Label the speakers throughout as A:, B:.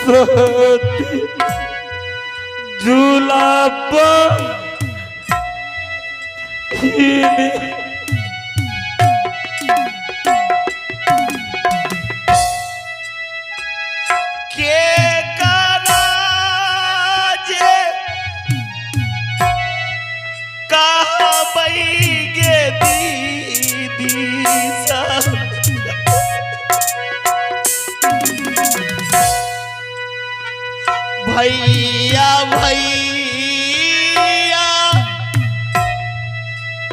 A: सोती जुलाब
B: भैया भैया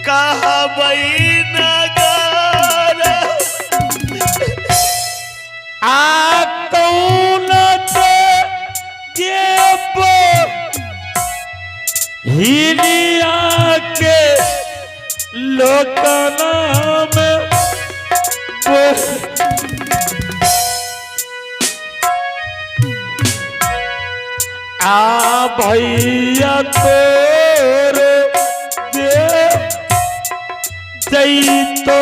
B: कहबै नगर
A: आ कौन देव हिलिया के लोकना में आ भैया तोर दे जैतो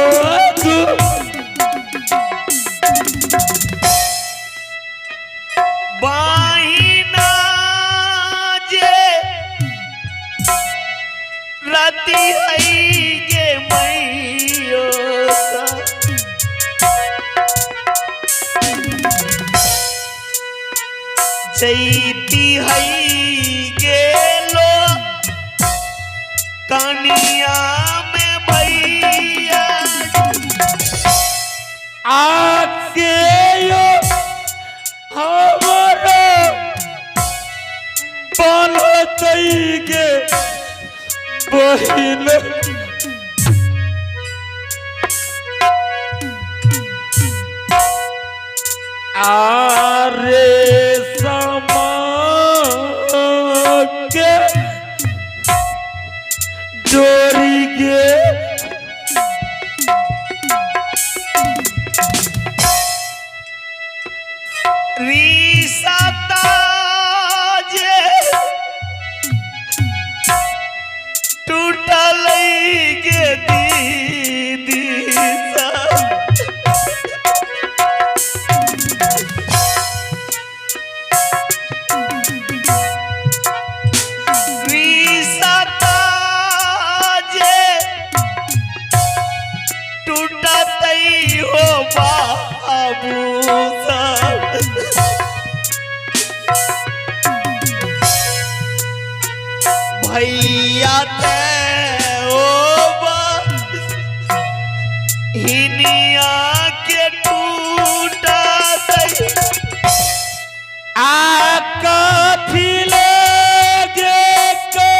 B: बाहिना जे राती है गे मैयो जैती है गेलो कनिया में भैया
A: आके यो हमारा बनतै गे बहिन आरे के जोड़ी गे
B: रिसता जे टूटल गे दीदी हो बाबू भैया ते ओ हिनिया के टूटा
A: आ कथी लगे को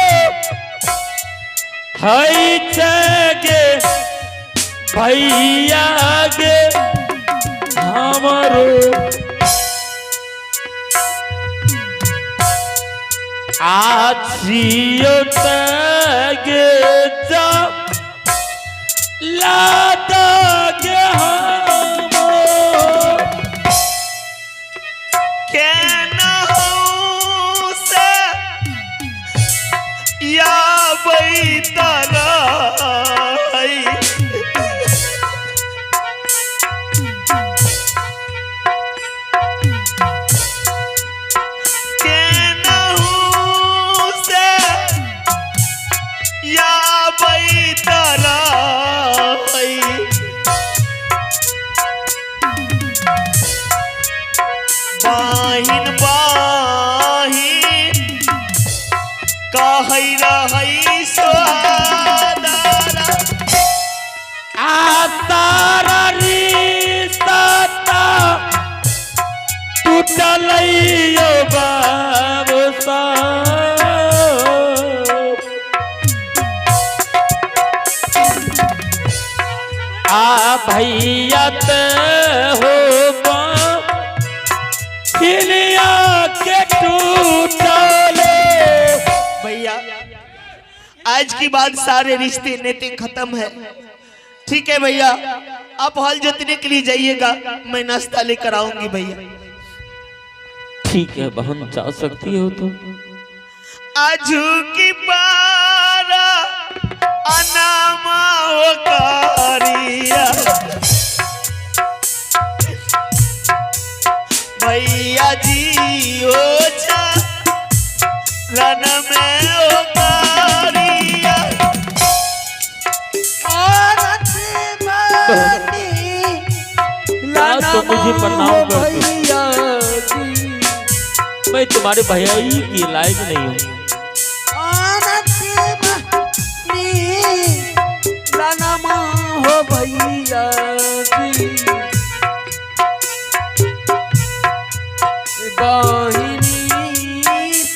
A: हई गे भैया गे हमारो आजियो गे जा लादा गे
B: या बैतरा बाहिन बाहिन कहै रहै सोहादारा
A: आ तारा रिश्ता टूटल यो बाबू आ भैया ते हो हिलिया के टूटले
B: भैया आज की बात सारे रिश्ते नाते खत्म है। ठीक है भैया, आप हल जोतने के लिए जाइएगा, मैं नाश्ता लेकर आऊंगी भैया।
A: ठीक है बहन, जा सकती हो तो।
B: आजू की पारा अनामा हो कारिया भैया जी रण में उतारिया औरत
A: आज तो मुझे प्रणाम कर दो। मैं तुम्हारे भैया ही की लायक नहीं हूँ।
C: हो भैया बाहिनी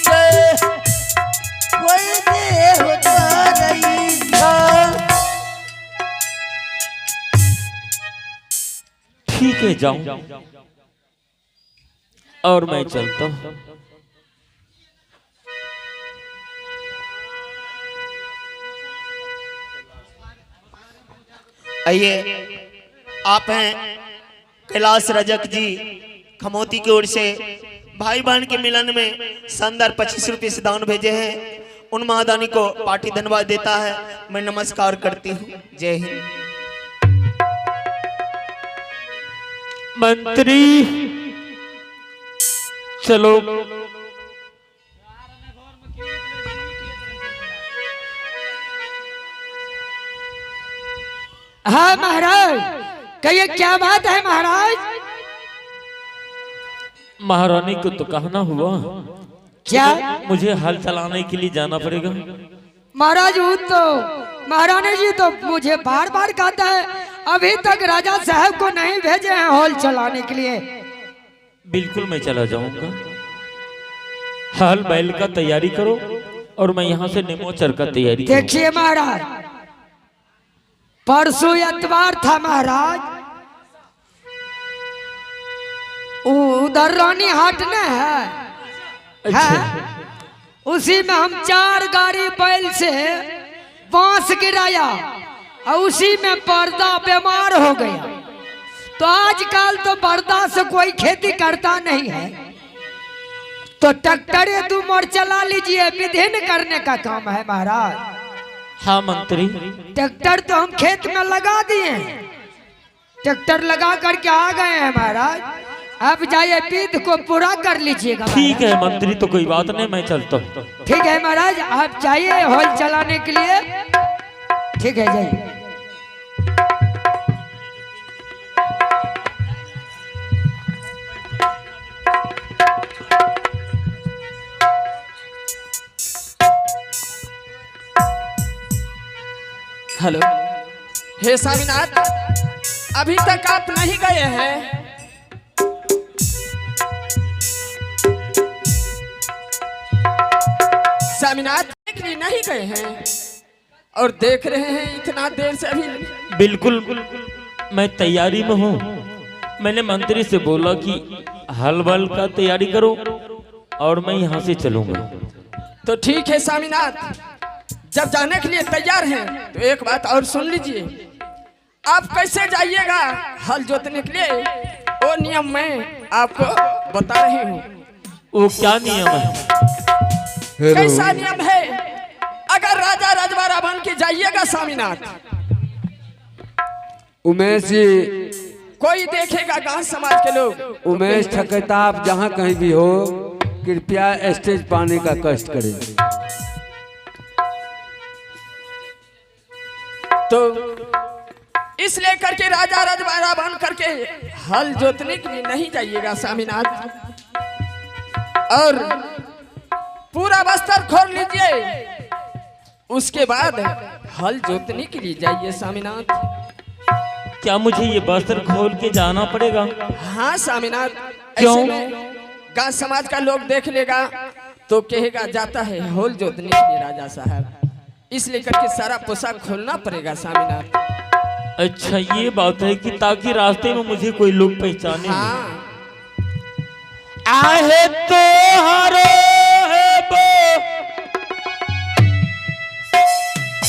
C: पे कोई देह रही था।
A: ठीक है जाऊं और मैं चलता हूँ।
B: आइए, आप हैं कैलाश रजक जी खमोती की ओर से भाई बहन के मिलन में शानदार 25 रुपये से दान भेजे हैं। उन महादानी को पार्टी धन्यवाद देता है। मैं नमस्कार करती हूँ। जय हिंद।
A: मंत्री चलो।
C: हाँ महाराज, कहिए क्या बात है महाराज?
A: महारानी को तो कहना हुआ
C: क्या?
A: मुझे हल चलाने के लिए जाना पड़ेगा।
C: महाराज वो तो महारानी जी तो मुझे बार बार कहता है, अभी तक राजा साहब को नहीं भेजे हैं हॉल चलाने के लिए।
A: बिल्कुल मैं चला जाऊंगा। हल बैल का तैयारी करो और मैं यहाँ से नेमोचर का तैयारी करूं।
C: देखिए महाराज, परसों एतवार था महाराज, उधर रानी हाट न है, उसी में हम 4 गाड़ी बैल से बांस गिराया और उसी में पर्दा बीमार हो गया। तो आजकल तो पर्दा से कोई खेती करता नहीं है, तो ट्रैक्टर 2 मोड़ चला लीजिए, विधिन करने का काम है महाराज।
A: हाँ मंत्री,
C: ट्रैक्टर तो हम खेत में लगा दिए हैं, ट्रैक्टर लगा करके आ गए हैं महाराज। अब जाइए विधि को पूरा कर लीजिएगा।
A: ठीक है मंत्री, तो कोई बात नहीं, मैं चलता हूँ।
C: ठीक है महाराज, आप जाइए हॉल चलाने के लिए। ठीक है जाइए।
D: हेलो, हे स्वामीनाथ, अभी तक आप नहीं गए हैं? स्वामीनाथ देखने नहीं गए हैं और देख रहे हैं इतना देर से अभी।
A: बिल्कुल मैं तैयारी में हूँ। मैंने मंत्री से बोला कि हल बल का तैयारी करो और मैं यहाँ से चलूंगा।
D: तो ठीक है स्वामीनाथ, जब जाने के लिए तैयार हैं तो एक बात और सुन लीजिए। आप कैसे जाइएगा हल जोतने के लिए, वो नियम मैं आपको बता रही हूँ।
A: वो क्या नियम है?
D: कैसा नियम है? अगर राजा रजवाड़ा बन के जाइएगा स्वामीनाथ,
E: उमेश जी,
D: कोई देखेगा गांव समाज के लोग।
E: उमेश ठकता, आप जहाँ कहीं भी हो कृपया स्टेज पाने का कष्ट करें।
D: तो इसलिए करके राजा रजवाड़ा बन करके हल जोतने के लिए नहीं जाइएगा स्वामीनाथ, और पूरा बस्तर खोल लीजिए, उसके बाद हल जोतने के लिए जाइए स्वामीनाथ।
A: क्या मुझे ये बस्तर खोल के जाना पड़ेगा?
D: हाँ स्वामीनाथ,
A: क्यों?
D: ऐसे में गांव समाज का लोग देख लेगा तो कहेगा जाता है हल जोतने के लिए राजा साहब, इसलिए करके सारा पोशाक खोलना पड़ेगा स्वामीनाथ।
A: अच्छा ये बात है कि ताकि रास्ते में मुझे कोई लोग पहचाने।
D: हाँ,
A: आहे तो हरो है बो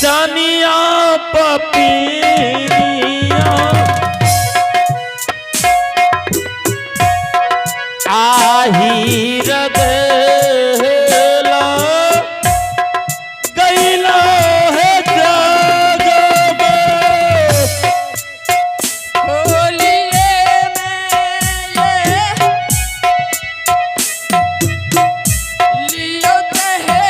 A: जानिया पपिया आही रदेला गईला है जगब
D: होलिये में ये लियो तहे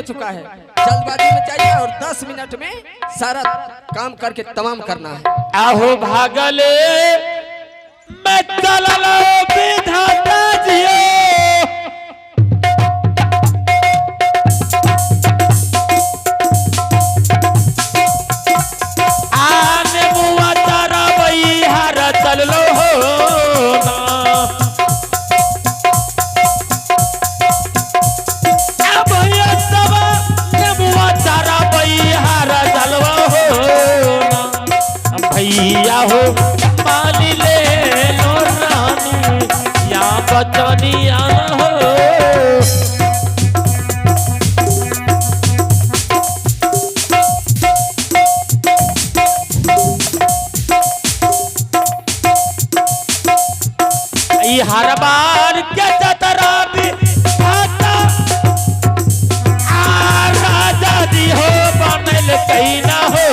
D: चुका है, जल्दबाजी में चाहिए और 10 मिनट में सारा काम करके तमाम करना है।
A: आहो भागले मैं चललो विधाता जियो आने मुआ तारा बई हर चललो हो ना अब ये सब ने मुआ तारा बई हर चलवा हो ना भैया हो मान ले लो रानी या बचनिया हो ई हर बार के जतरा भी आता आ राजा जी हो बनल कहीं ना हो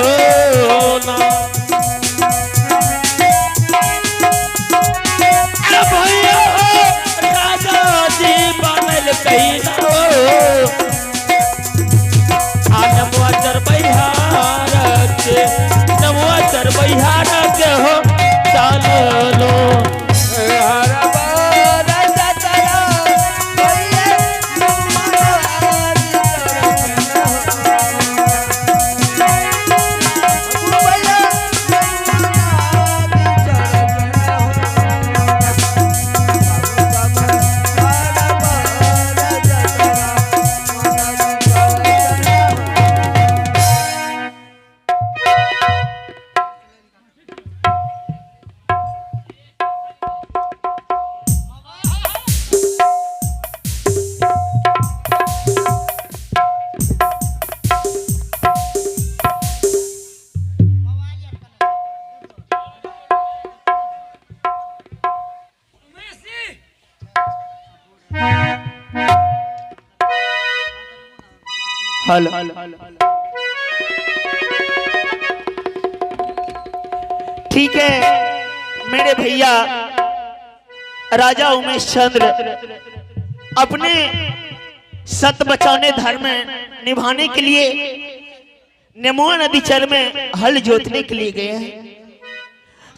A: ना भैया हो राजा जी बनल कहीं ना हो नमुआ चर बिहार के नमुआ चर बिहार के हो चल लो
B: हेलो ठीक है मेरे भैया राजा उमेश चंद्र अपने सत बचाने धर्म निभाने के लिए नेमुआ नदी चर में हल जोतने के लिए गए हैं।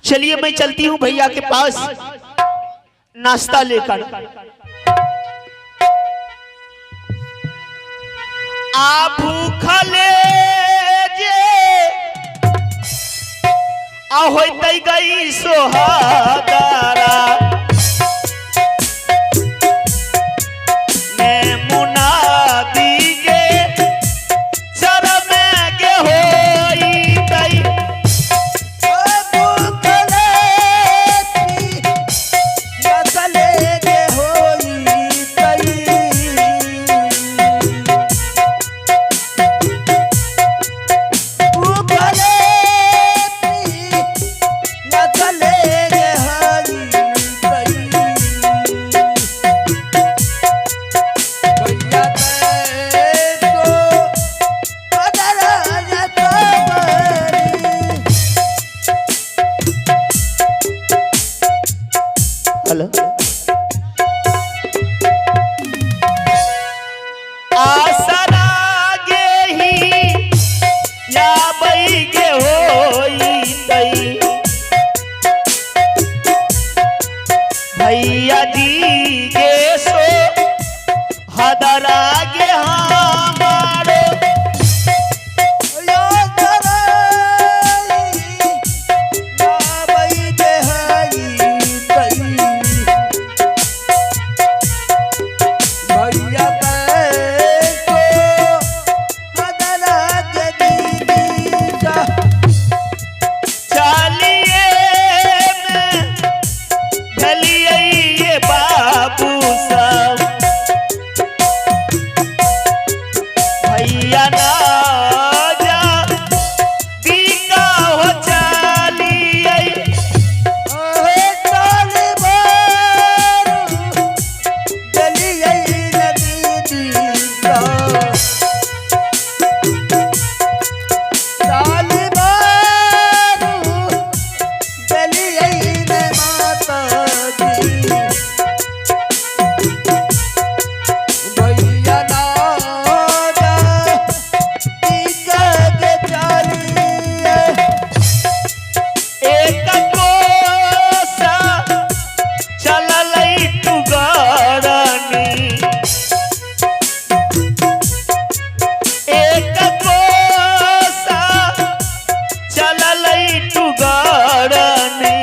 B: चलिए मैं चलती हूँ भैया के पास नाश्ता लेकर। आ भूखले जे आ होई गई सोहागारा मैं मुना दीगे चर में गे होई तई भूखले या चले गे होई तई हेलो आसरा गे ही या बई गे होई तई भैया जी गे सो हदरा गे हमारो बिट्टू गाड़नी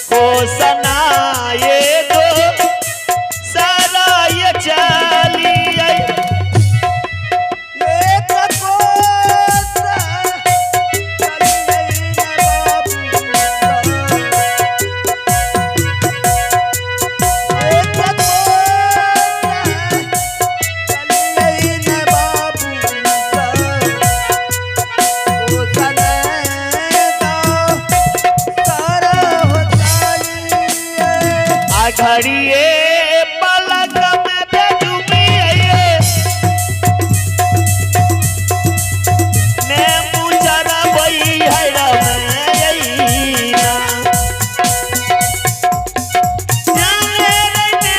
B: को सनाए दो सारा ये चली आई घड़िए पलक में बेडूबी ने मुचरा बई है रमैना जाने रे ने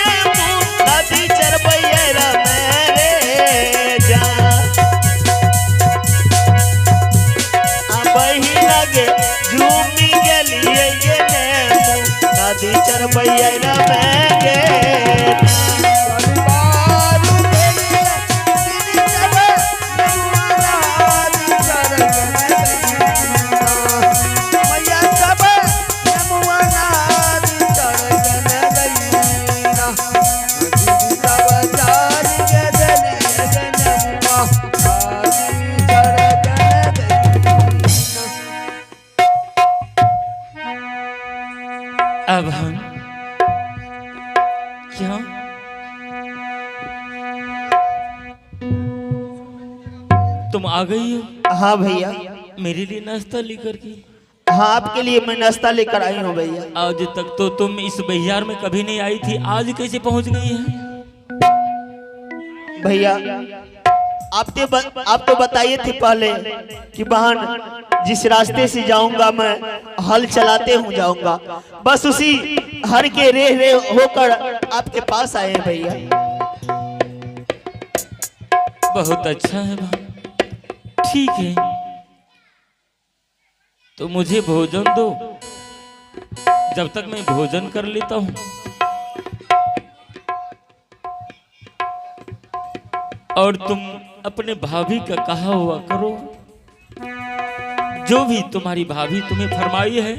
B: नदी चरबई है रमे जा बही लगे झूमी गेलिए ये ने नदी चरबई है रमे
A: अब हम क्या तुम आ गई हो
B: हाँ भैया
A: मेरे लिए नाश्ता लेकर के?
B: हाँ आपके लिए मैं नाश्ता लेकर आई हूँ भैया।
A: आज तक तो तुम इस बहियार में कभी नहीं आई थी, आज कैसे पहुंच गई है?
B: भैया आप तो बताइए थे पहले कि बहन जिस रास्ते से जाऊंगा मैं हल चलाते हूँ जाऊंगा, बस उसी हर के रे होकर आपके पास आए हैं भैया।
A: बहुत अच्छा है भाई, ठीक है तो मुझे भोजन दो, जब तक मैं भोजन कर लेता हूँ। और तुम अपने भाभी का कहा हुआ करो, जो भी तुम्हारी भाभी तुम्हें फरमाई है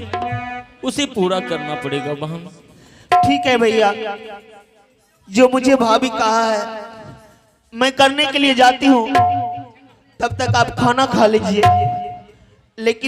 A: उसे पूरा करना पड़ेगा बहन।
B: ठीक है भैया, जो मुझे भाभी कहा है मैं करने के लिए जाती हूँ, तब तक आप खाना खा लीजिए। लेकिन